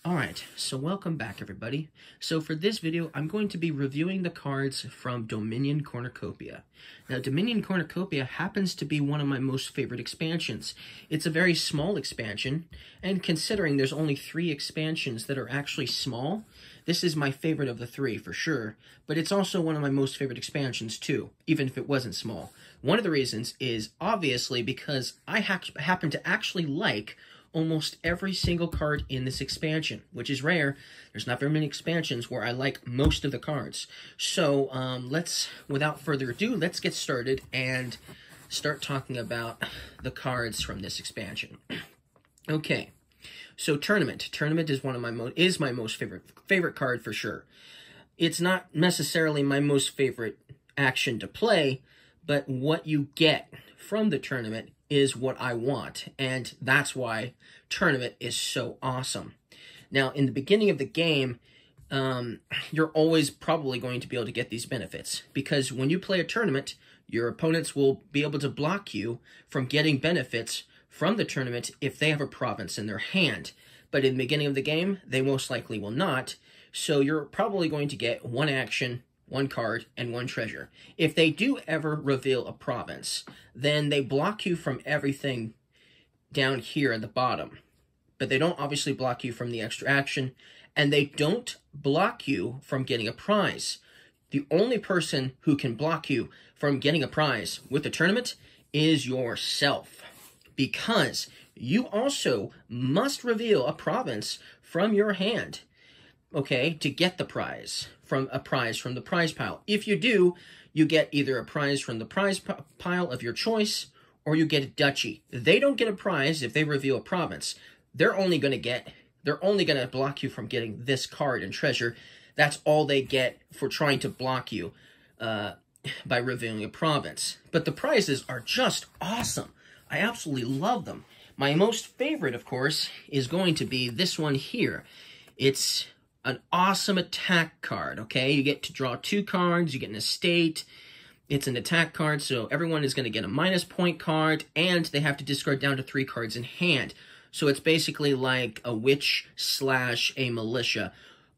Alright, so welcome back everybody. So for this video, I'm going to be reviewing the cards from Dominion Cornucopia. Now, Dominion Cornucopia happens to be one of my most favorite expansions. It's a very small expansion, and considering there's only 3 expansions that are actually small, this is my favorite of the 3 for sure, but it's also one of my most favorite expansions too, even if it wasn't small. One of the reasons is obviously because I happen to actually like almost every single card in this expansion, which is rare. There's not very many expansions where I like most of the cards. So without further ado, let's get started and start talking about the cards from this expansion. Okay, so Tournament. Tournament is my most favorite card for sure. It's not necessarily my most favorite action to play, but what you get from the Tournament is what I want, and that's why Tournament is so awesome. Now, in the beginning of the game, you're always probably going to be able to get these benefits, because when you play a Tournament, your opponents will be able to block you from getting benefits from the Tournament if they have a province in their hand. But in the beginning of the game, they most likely will not, so you're probably going to get 1 action, 1 card, and 1 treasure. If they do ever reveal a province, then they block you from everything down here at the bottom. But they don't obviously block you from the extra action, and they don't block you from getting a prize. The only person who can block you from getting a prize with the Tournament is yourself, because you also must reveal a province from your hand, okay, to get the prize from the prize pile. If you do, you get either a prize from the prize pile of your choice, or you get a duchy. They don't get a prize if they reveal a province. They're only going to block you from getting this card and treasure. That's all they get for trying to block you by revealing a province. But the prizes are just awesome. I absolutely love them. My most favorite, of course, is going to be this one here. It's an awesome attack card, okay? You get to draw 2 cards, you get an estate. It's an attack card, so everyone is going to get a -point card, and they have to discard down to 3 cards in hand. So it's basically like a witch / a militia,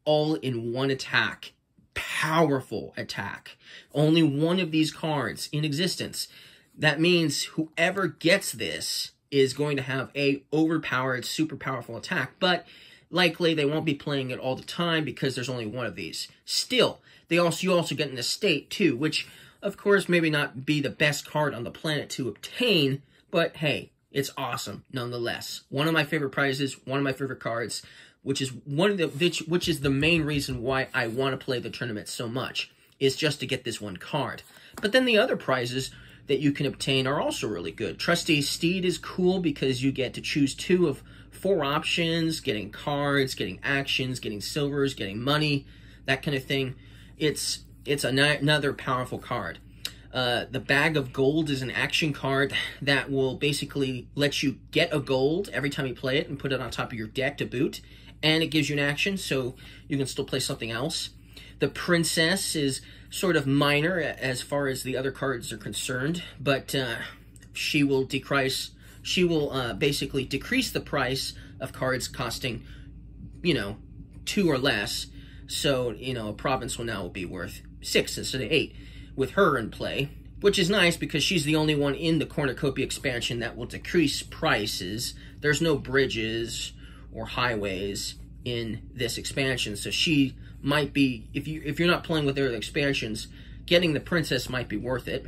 all in one attack. Powerful attack. Only 1 of these cards in existence. That means whoever gets this is going to have a overpowered, super powerful attack, but likely they won't be playing it all the time because there's only 1 of these. Still, you also get an estate too, which of course maybe not be the best card on the planet to obtain, but hey, it's awesome nonetheless. One of my favorite prizes, one of my favorite cards, which is the main reason why I want to play the Tournament so much, is just to get this 1 card. But then the other prizes that you can obtain are also really good. Trusty Steed is cool because you get to choose 2 of 4 options, getting cards, getting actions, getting silvers, getting money, that kind of thing. It's another powerful card. The Bag of Gold is an action card that will basically let you get a gold every time you play it and put it on top of your deck to boot, and it gives you an action, so you can still play something else. The Princess is sort of minor as far as the other cards are concerned, but she will basically decrease the price of cards costing, 2 or less. So, a province will now be worth 6 instead of 8 with her in play, which is nice because she's the only one in the Cornucopia expansion that will decrease prices. There's no bridges or highways in this expansion, so she might be, if you're not playing with the other expansions, getting the Princess might be worth it.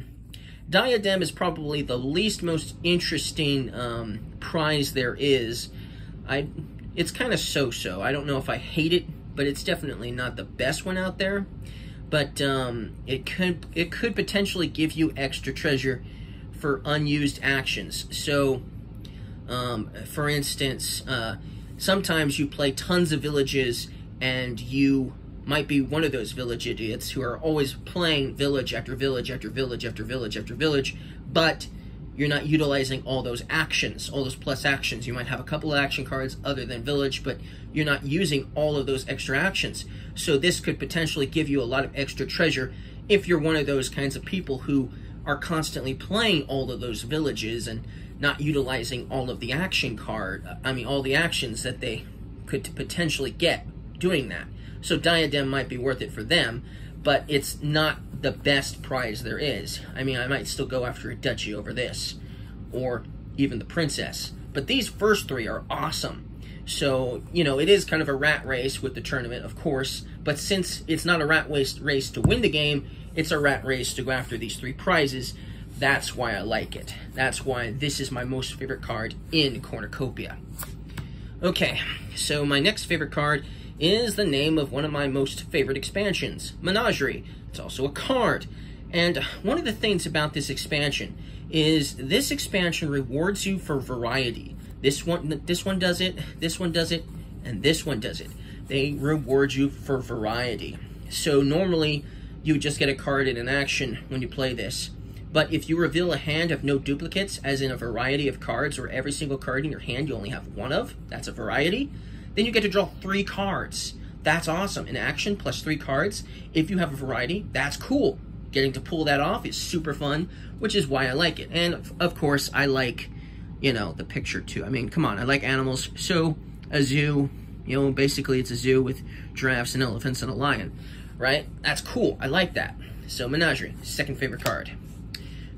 Diadem is probably the most interesting prize there is. It's kind of so-so. I don't know if I hate it, but it's definitely not the best one out there. But it could potentially give you extra treasure for unused actions. So, for instance, sometimes you play tons of villages, and you might be one of those village idiots who are always playing village after village after village after village after village, but you're not utilizing all those actions, all those plus actions. You might have a couple of action cards other than village, but you're not using all of those extra actions. So this could potentially give you a lot of extra treasure if you're one of those kinds of people who are constantly playing all of those villages and not utilizing all of the all the actions that they could potentially get doing that. So Diadem might be worth it for them, but it's not the best prize there is. I mean, I might still go after a Duchy over this, or even the Princess. But these first three are awesome. So, you know, it is kind of a rat race with the tournament, of course, but since it's not a rat race to win the game, it's a rat race to go after these three prizes. That's why I like it. That's why this is my most favorite card in Cornucopia. Okay, so my next favorite card is the name of one of my most favorite expansions, Menagerie. It's also a card. And one of the things about this expansion is this expansion rewards you for variety. This one does it, this one does it, and this one does it. They reward you for variety. So normally, you would just get a card in an action when you play this. But if you reveal a hand of no duplicates, as in a variety of cards, or every single card in your hand you only have one of, that's a variety, then you get to draw 3 cards. That's awesome. An action plus 3 cards. If you have a variety, that's cool. Getting to pull that off is super fun, which is why I like it. And, of course, I like, you know, the picture, too. I mean, come on, I like animals. So, a zoo, you know, basically it's a zoo with giraffes and elephants and a lion, right? That's cool. I like that. So, Menagerie, second favorite card.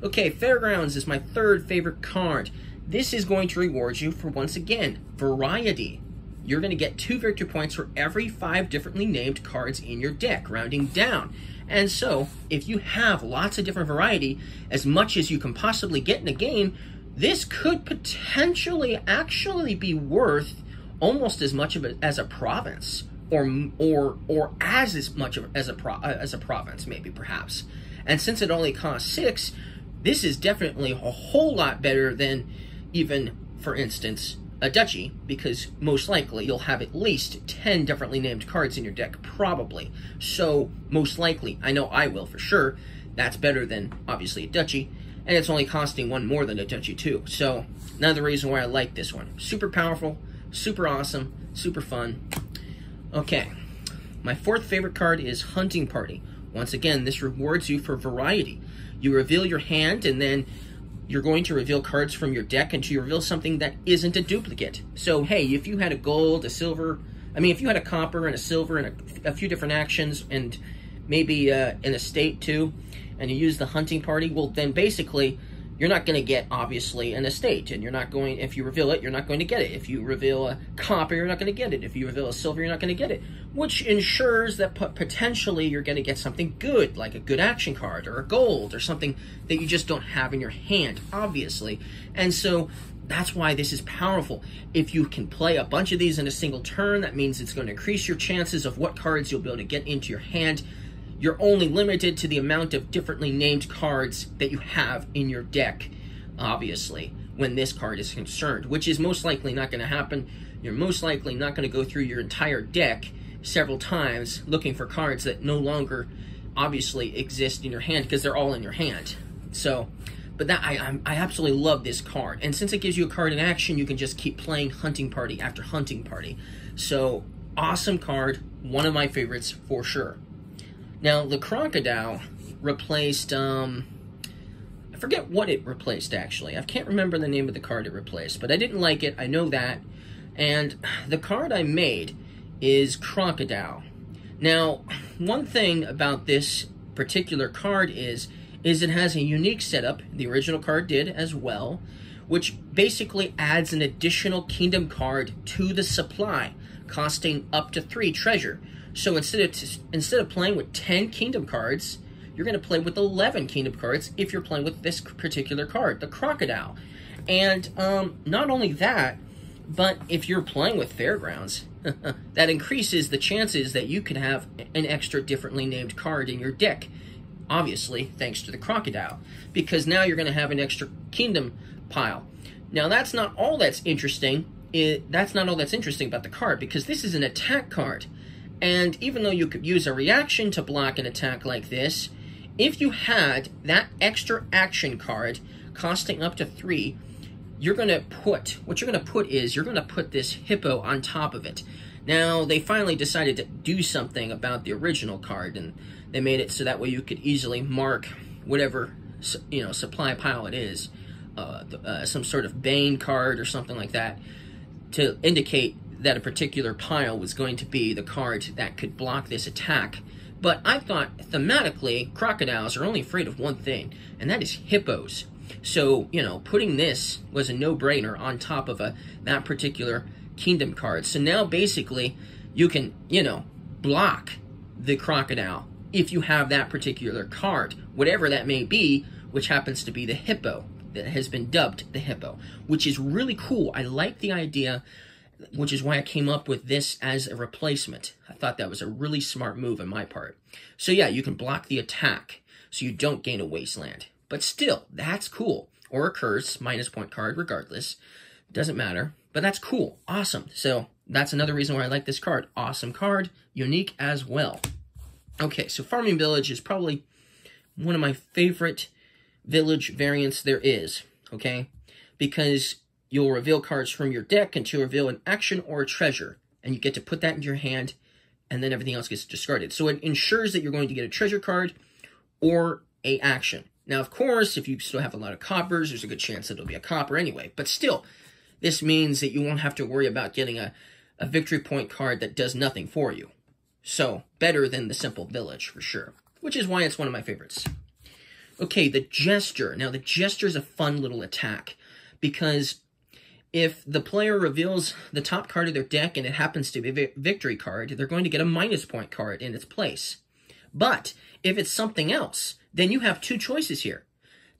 Okay, Fairgrounds is my third favorite card. This is going to reward you for, once again, variety. You're going to get 2 victory points for every 5 differently named cards in your deck, rounding down. And so, if you have lots of different variety, as much as you can possibly get in a game, this could potentially actually be worth almost as much of it as a province, or as much as a province, maybe, perhaps. And since it only costs 6, this is definitely a whole lot better than even, for instance, a Duchy, because most likely you'll have at least 10 differently named cards in your deck, probably. So, most likely, I know I will for sure, that's better than, obviously, a Duchy, and it's only costing 1 more than a Duchy, too. So, another reason why I like this one. Super powerful, super awesome, super fun. Okay, my fourth favorite card is Hunting Party. Once again, this rewards you for variety. You reveal your hand, and then you're going to reveal cards from your deck until you reveal something that isn't a duplicate. So, hey, if you had a gold, a silver, I mean, if you had a copper and a silver and a few different actions, and maybe an estate too, and you use the Hunting Party, well, then basically, you're not going to get, obviously, an estate, and you're not going, if you reveal it, you're not going to get it. If you reveal a copper, you're not going to get it. If you reveal a silver, you're not going to get it, which ensures that potentially you're going to get something good, like a good action card, or a gold, or something that you just don't have in your hand, obviously. And so, that's why this is powerful. If you can play a bunch of these in a single turn, that means it's going to increase your chances of what cards you'll be able to get into your hand. You're only limited to the amount of differently named cards that you have in your deck, obviously, when this card is concerned, which is most likely not going to happen. You're most likely not going to go through your entire deck several times looking for cards that no longer, obviously, exist in your hand because they're all in your hand. So, but that I absolutely love this card. And since it gives you a card in action, you can just keep playing Hunting Party after Hunting Party. So, awesome card. One of my favorites for sure. Now, the Crocodile replaced, I forget what it replaced, actually. I can't remember the name of the card it replaced, but I didn't like it. I know that. And the card I made is Crocodile. Now, one thing about this particular card is it has a unique setup. The original card did as well, which basically adds an additional kingdom card to the supply, costing up to 3 treasure. So instead of playing with 10 kingdom cards, you're going to play with 11 kingdom cards if you're playing with this particular card, the Crocodile. And not only that, but if you're playing with Fairgrounds, that increases the chances that you can have an extra differently named card in your deck. Obviously, thanks to the Crocodile, because now you're going to have an extra kingdom pile. Now, that's not all that's interesting. That's not all that's interesting about the card, because this is an attack card. And even though you could use a reaction to block an attack like this, if you had that extra action card costing up to 3, you're going to put this hippo on top of it. Now, they finally decided to do something about the original card, and they made it so that way you could easily mark whatever, supply pile it is, some sort of Bane card or something like that, to indicate that a particular pile was going to be the card that could block this attack. But I thought, thematically, crocodiles are only afraid of one thing, and that is hippos. So, you know, putting this was a no-brainer on top of that particular kingdom card. So now, basically, you can, you know, block the crocodile if you have that particular card, whatever that may be, which happens to be the hippo, that has been dubbed the hippo, which is really cool. I like the idea, which is why I came up with this as a replacement. I thought that was a really smart move on my part. So yeah, you can block the attack, so you don't gain a wasteland. But still, that's cool. Or a curse, -point card, regardless. Doesn't matter. But that's cool. Awesome. So that's another reason why I like this card. Awesome card. Unique as well. Okay, so Farming Village is probably one of my favorite village variants there is, okay? Because you'll reveal cards from your deck until you reveal an action or a treasure, and you get to put that into your hand, and then everything else gets discarded. So it ensures that you're going to get a treasure card or a action. Now, of course, if you still have a lot of coppers, there's a good chance that it'll be a copper anyway. But still, this means that you won't have to worry about getting a victory point card that does nothing for you. So, better than the simple village, for sure. Which is why it's one of my favorites. Okay, the Jester. Now, the Jester is a fun little attack, because if the player reveals the top card of their deck and it happens to be a victory card, they're going to get a -point card in its place. But if it's something else, then you have two choices here.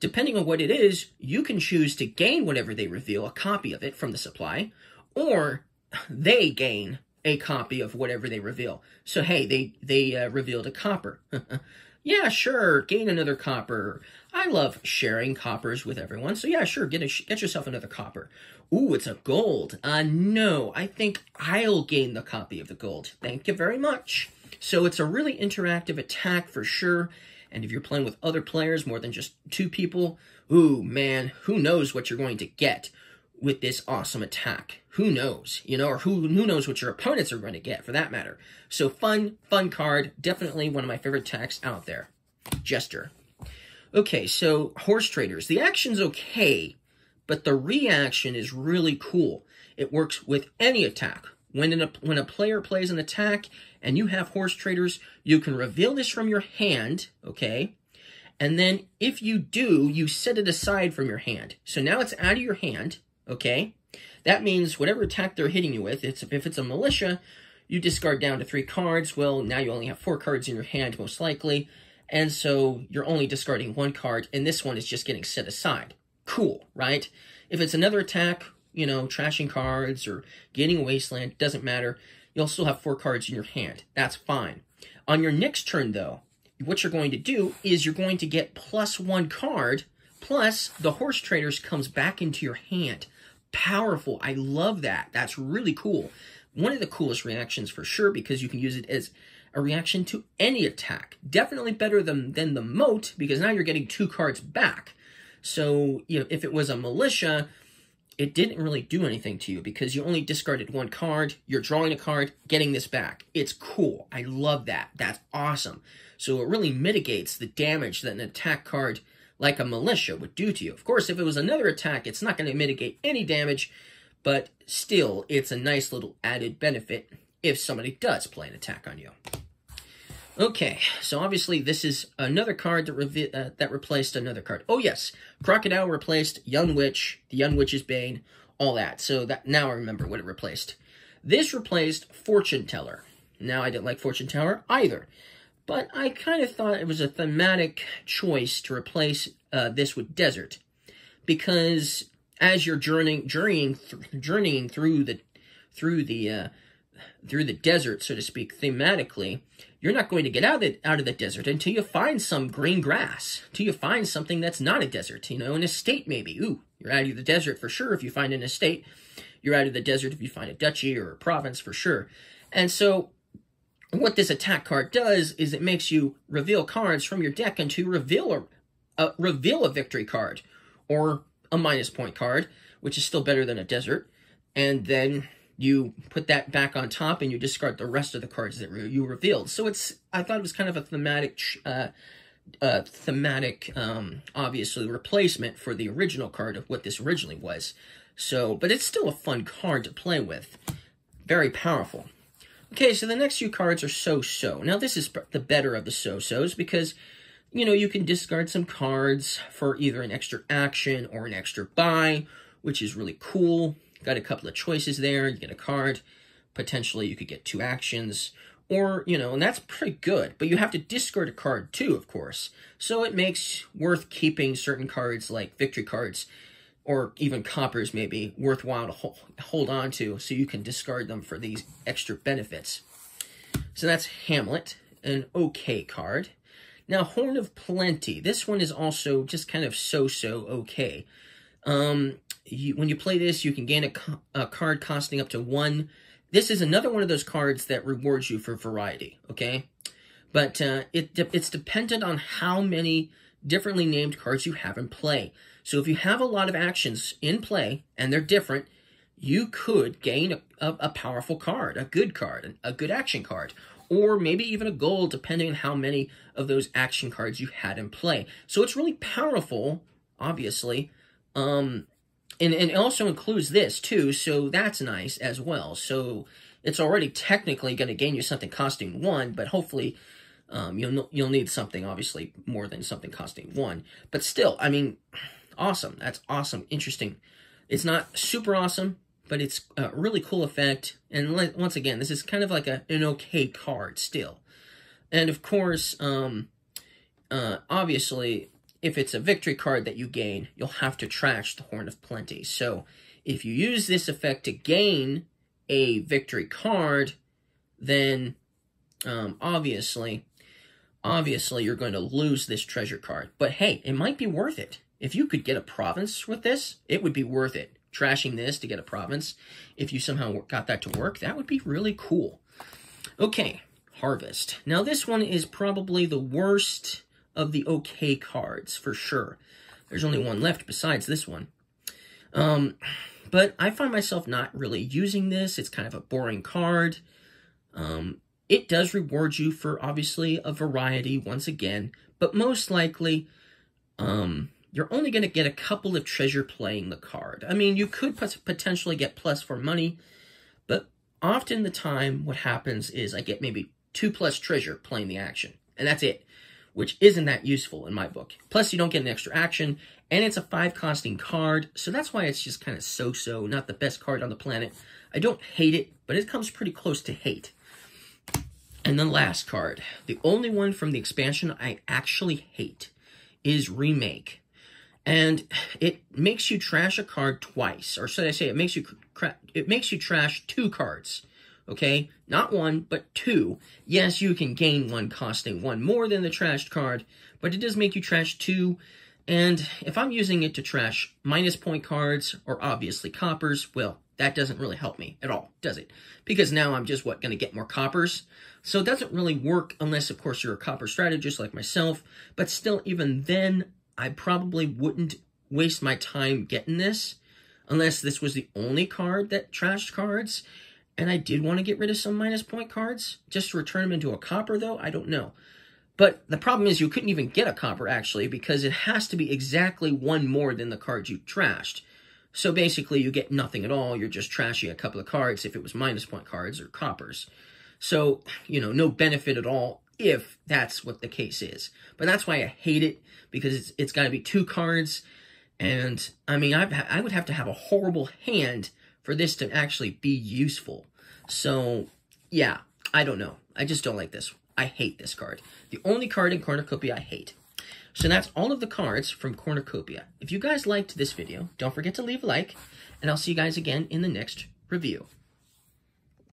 Depending on what it is, you can choose to gain whatever they reveal, a copy of it from the supply, or they gain a copy of whatever they reveal. So, hey, they revealed a copper. Yeah, sure, gain another copper. I love sharing coppers with everyone, so yeah, sure, get yourself another copper. Ooh, it's a gold. No, I think I'll gain the copy of the gold. Thank you very much. So it's a really interactive attack for sure, and if you're playing with other players, more than just two people, ooh, man, who knows what you're going to get with this awesome attack. Who knows, you know, or who knows what your opponents are going to get, for that matter. So fun card. Definitely one of my favorite attacks out there. Jester. Okay, so Horse Traders. The action's okay, but the reaction is really cool. It works with any attack. When a player plays an attack and you have Horse Traders, you can reveal this from your hand, okay? And then if you do, you set it aside from your hand. So now it's out of your hand, okay? That means whatever attack they're hitting you with, if it's a militia, you discard down to 3 cards. Well, now you only have 4 cards in your hand, most likely. And so you're only discarding 1 card, and this one is just getting set aside. Cool, right? If it's another attack, you know, trashing cards or gaining a wasteland, doesn't matter. You'll still have 4 cards in your hand. That's fine. On your next turn, though, what you're going to do is you're going to get +1 card, plus the Horse Traders comes back into your hand. Powerful. I love that. That's really cool. One of the coolest reactions for sure, because you can use it as a reaction to any attack. Definitely better than the Moat, because now you're getting 2 cards back. So, you know, if it was a militia, it didn't really do anything to you because you only discarded 1 card. You're drawing a card, getting this back. It's cool. I love that. That's awesome. So it really mitigates the damage that an attack card like a militia would do to you. Of course, if it was another attack, it's not going to mitigate any damage, but still, it's a nice little added benefit if somebody does play an attack on you. Okay, so obviously this is another card that replaced another card. Oh yes, Crocodile replaced Young Witch, the Young Witch's Bane, all that. So that now I remember what it replaced. This replaced Fortune Teller. Now, I didn't like Fortune Teller either, but I kind of thought it was a thematic choice to replace this with Desert, because as you're journeying through the desert, so to speak, thematically, you're not going to get out of the desert until you find some green grass, until you find something that's not a desert, you know, an estate maybe. Ooh, you're out of the desert for sure if you find an estate. You're out of the desert if you find a duchy or a province for sure. And so what this attack card does is it makes you reveal cards from your deck until you reveal a victory card or a -point card, which is still better than a desert. And then you put that back on top and you discard the rest of the cards that you revealed. So I thought it was kind of a thematic, obviously, replacement for the original card of what this originally was. So, but it's still a fun card to play with. Very powerful. Okay, so the next few cards are so-so. Now, this is the better of the so-sos because, you know, you can discard some cards for either an extra action or an extra buy, which is really cool. Got a couple of choices there. You get a card. Potentially, you could get 2 actions. Or, you know, and that's pretty good. But you have to discard a card too, of course. So it makes worth keeping certain cards like victory cards or even coppers maybe worthwhile to hold on to so you can discard them for these extra benefits. So that's Hamlet, an okay card. Now, Horn of Plenty. This one is also just kind of so-so okay. When you play this, you can gain a card costing up to 1. This is another one of those cards that rewards you for variety, okay? But it's dependent on how many differently named cards you have in play. So if you have a lot of actions in play, and they're different, you could gain a powerful card, a good action card, or maybe even a gold, depending on how many of those action cards you had in play. So it's really powerful, obviously, and it also includes this, too, so that's nice as well. So it's already technically going to gain you something costing 1, but hopefully you'll need something, obviously, more than something costing 1. But still, I mean, awesome. That's awesome. Interesting. It's not super awesome, but it's a really cool effect. And once again, this is kind of like an okay card still. And of course, obviously, if it's a victory card that you gain, you'll have to trash the Horn of Plenty. So if you use this effect to gain a victory card, then obviously you're going to lose this treasure card. But hey, it might be worth it. If you could get a province with this, it would be worth it. Trashing this to get a province, if you somehow got that to work, that would be really cool. Okay, Harvest. Now this one is probably the worst of the okay cards, for sure. There's only one left besides this one. But I find myself not really using this. It's kind of a boring card. It does reward you for, obviously, a variety, once again. But most likely, you're only going to get a couple of treasure playing the card. I mean, you could potentially get plus for money, but often the time what happens is I get maybe 2 plus treasure playing the action, and that's it, which isn't that useful in my book. Plus, you don't get an extra action, and it's a 5 costing card, so that's why it's just kind of so-so, not the best card on the planet. I don't hate it, but it comes pretty close to hate. And the last card, the only one from the expansion I actually hate, is Remake. And it makes you trash a card twice, or should I say, it makes you trash 2 cards. Okay, not 1, but 2. Yes, you can gain 1 costing 1 more than the trashed card, but it does make you trash 2. And if I'm using it to trash minus point cards, or obviously coppers, well, that doesn't really help me at all, does it? Because now I'm just, going to get more coppers? So it doesn't really work unless, of course, you're a copper strategist like myself. But still, even then, I probably wouldn't waste my time getting this unless this was the only card that trashed cards. And I did want to get rid of some minus point cards just to return them into a copper, though. I don't know. But the problem is you couldn't even get a copper, actually, because it has to be exactly 1 more than the card you trashed. So basically, you get nothing at all. You're just trashing a couple of cards if it was minus point cards or coppers. So, you know, no benefit at all if that's what the case is. But that's why I hate it, because it's got to be 2 cards. And, I mean, I would have to have a horrible hand for this to actually be useful. So, yeah, I don't know. I just don't like this. I hate this card. The only card in Cornucopia I hate. So that's all of the cards from Cornucopia. If you guys liked this video, don't forget to leave a like, and I'll see you guys again in the next review.